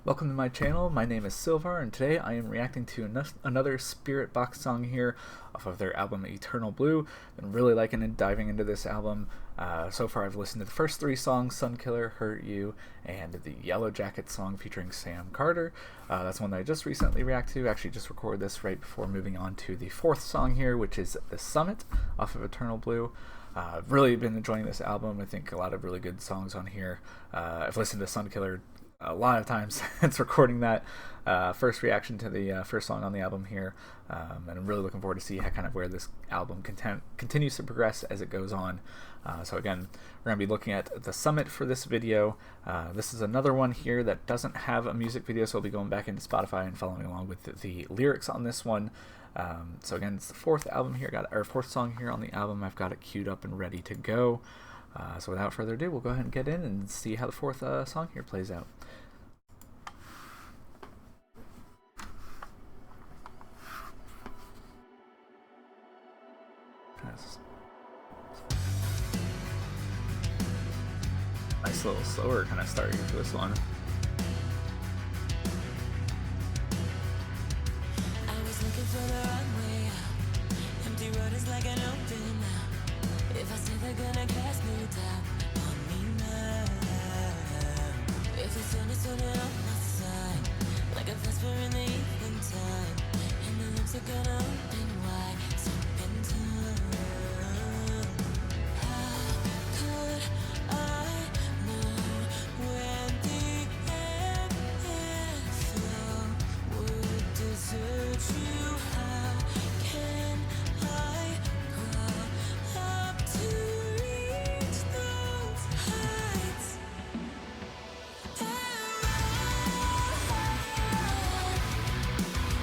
Welcome to my channel. My name is Silvar, and today I am reacting to another Spiritbox song here off of their album Eternal Blue. Been really liking and diving into this album. So far I've listened to the first three songs, Sun Killer, Hurt You, and the Yellow Jacket song featuring Sam Carter. That's one that I just recently reacted to. Actually just recorded this right before moving on to the fourth song here, which is The Summit off of Eternal Blue. I've really been enjoying this album. I think a lot of really good songs on here. I've listened to Sun Killer a lot of times since recording that first reaction to the first song on the album here, and I'm really looking forward to see where this album continues to progress as it goes on. So again, we're going to be looking at The Summit for this video. This is another one here that doesn't have a music video, so I'll be going back into Spotify and following along with the lyrics on this one. So again, it's the fourth song here on the album. I've got it queued up and ready to go. So without further ado, we'll go ahead and get in and see how the fourth song here plays out. Nice little slower kind of start here for this one. I was looking for the runway. Empty road is like an open. If I say they're gonna cast me down on me now. If the sun is holding on my side, like a vesper in the evening time, and the lips are gonna open wide, serpentine. How could I know when the airflow would desert you? How can I crawl up to reach those heights?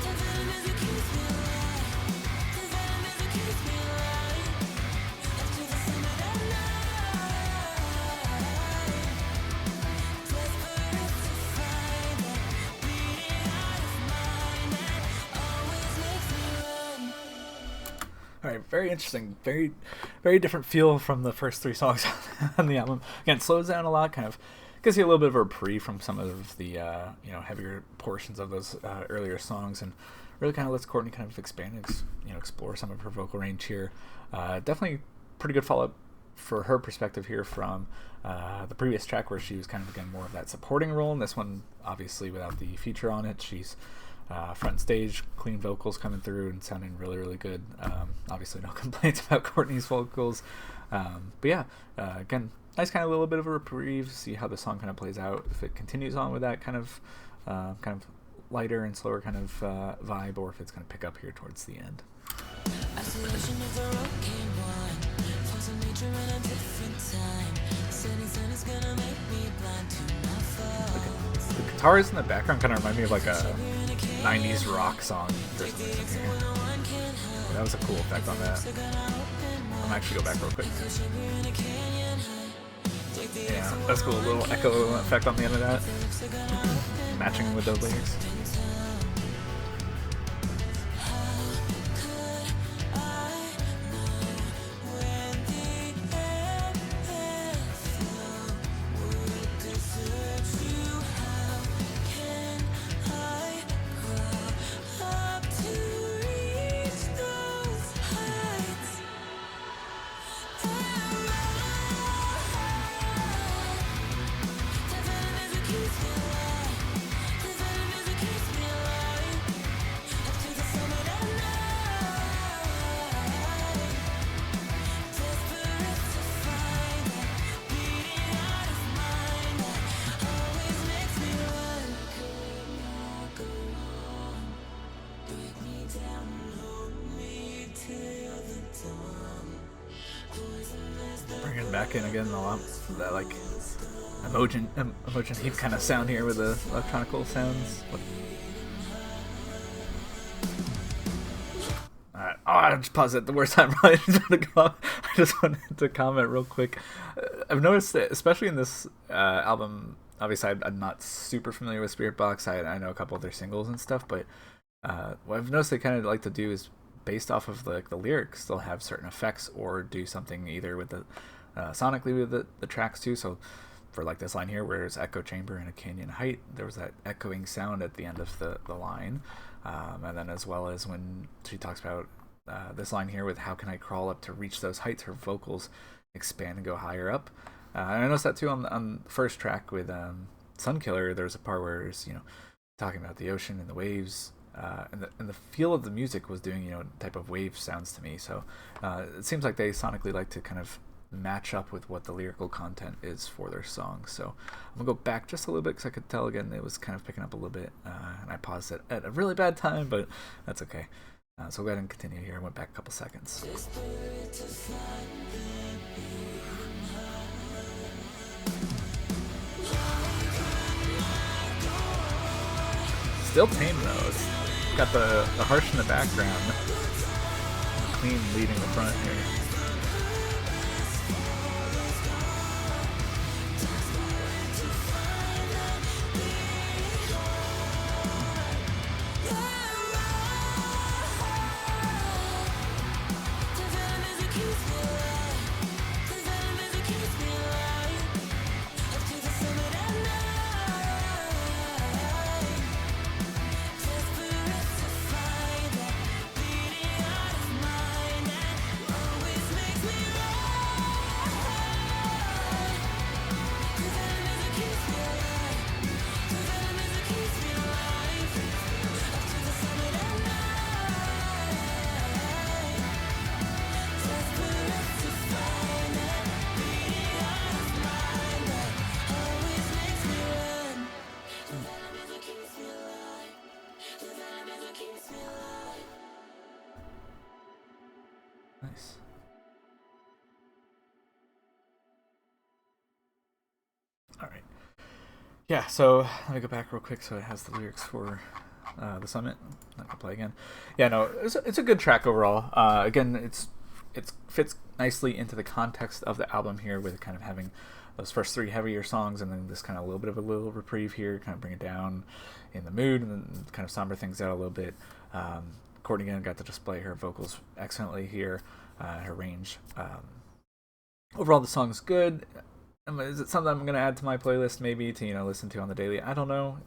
The venom is what keeps me alive. The venom is what keeps me alive. Up to the summit at night. Desperate to find that beating heart of mine that always makes me run. All right, very interesting, very different feel from the first three songs on the album. Again, it slows down a lot, kind of gives you a little bit of a reprieve from some of the heavier portions of those earlier songs, and really kind of lets Courtney kind of expand and explore some of her vocal range here. Definitely pretty good follow up for her perspective here from the previous track, where she was kind of again more of that supporting role. In this one, obviously without the feature on it, she's front stage, clean vocals coming through and sounding really good. Obviously no complaints about Courtney's vocals, but yeah, again, nice kind of little bit of a reprieve. See how the song kind of plays out, if it continues on with that kind of lighter and slower kind of vibe, or if it's going to pick up here towards the end. Isolation is a broken one. Force of nature in a different time. Setting sun is gonna make me blind to my faults. The guitars in the background kind of remind me of like a 90s rock song or something here. That was a cool effect on that. I'm actually go back real quick. Yeah, that's cool. A little echo effect on the end of that, matching with those lyrics. Bringing back in again a lot that like emotion heap kind of sound here with the electronical sounds. Alright, I just paused at the worst time. I just wanted to comment real quick. I've noticed that, especially in this album, obviously I'm not super familiar with Spiritbox. I know a couple of their singles and stuff, but what I've noticed they kind of like to do is, based off of the lyrics, they'll have certain effects or do something either with the sonically with the tracks too. So for like this line here, where there's echo chamber and a canyon height, there was that echoing sound at the end of the line. And then as well as when she talks about this line here with how can I crawl up to reach those heights, her vocals expand and go higher up. And I noticed that too on the first track with Sunkiller. There's a part where it's, talking about the ocean and the waves, and the feel of the music was doing, type of wave sounds to me. So it seems like they sonically like to kind of match up with what the lyrical content is for their song. So I'm gonna go back just a little bit because I could tell again it was kind of picking up a little bit, and I paused it at a really bad time, but that's okay. So we'll go ahead and continue here. I went back a couple seconds. Still tame though. It's got the harsh in the background, clean leading the front here. Nice. All right. Yeah, so let me go back real quick so it has the lyrics for the Summit. I'm not gonna play again. Yeah, no, it's a good track overall. Again, it fits nicely into the context of the album here, with kind of having those first three heavier songs and then this kind of a little reprieve here, kind of bring it down in the mood and then kind of somber things out a little bit. Courtney again got to display her vocals excellently here, her range. Overall, the song's good. Is it something I'm going to add to my playlist maybe to listen to on the daily? I don't know.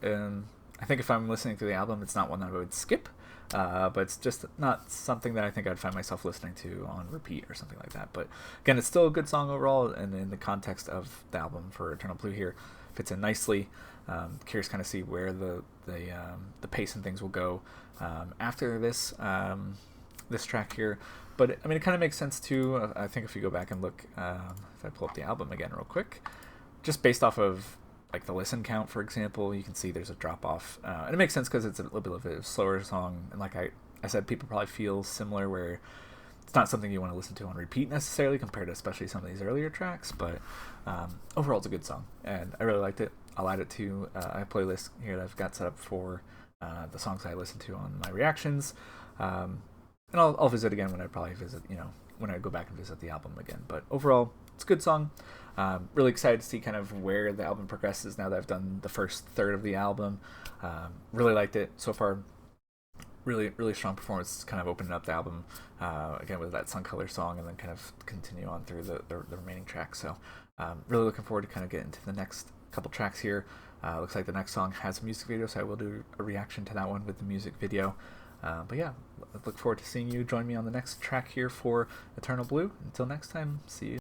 I think if I'm listening to the album, it's not one that I would skip, but it's just not something that I think I'd find myself listening to on repeat or something like that. But again, it's still a good song overall, and in the context of the album for Eternal Blue here, fits in nicely. Curious kind of see where the pace and things will go after this this track here. But I mean, it kind of makes sense too. I think if you go back and look, if I pull up the album again real quick, just based off of like the listen count, for example, you can see there's a drop off, and it makes sense because it's a little bit of a slower song. And like I said, people probably feel similar, where it's not something you want to listen to on repeat necessarily, compared to especially some of these earlier tracks. But overall, it's a good song, and I really liked it. I'll add it to a playlist here that I've got set up for the songs I listen to on my reactions. And I'll visit again when I probably visit, when I go back and visit the album again. But overall, it's a good song. Really excited to see kind of where the album progresses now that I've done the first third of the album. Really liked it so far. Really, really strong performance. Kind of opening up the album again with that Sun Color song, and then kind of continue on through the remaining tracks. So really looking forward to kind of getting to the next couple tracks here. Looks like the next song has a music video, so I will do a reaction to that one with the music video. But yeah, look forward to seeing you join me on the next track here for Eternal Blue. Until next time, see you.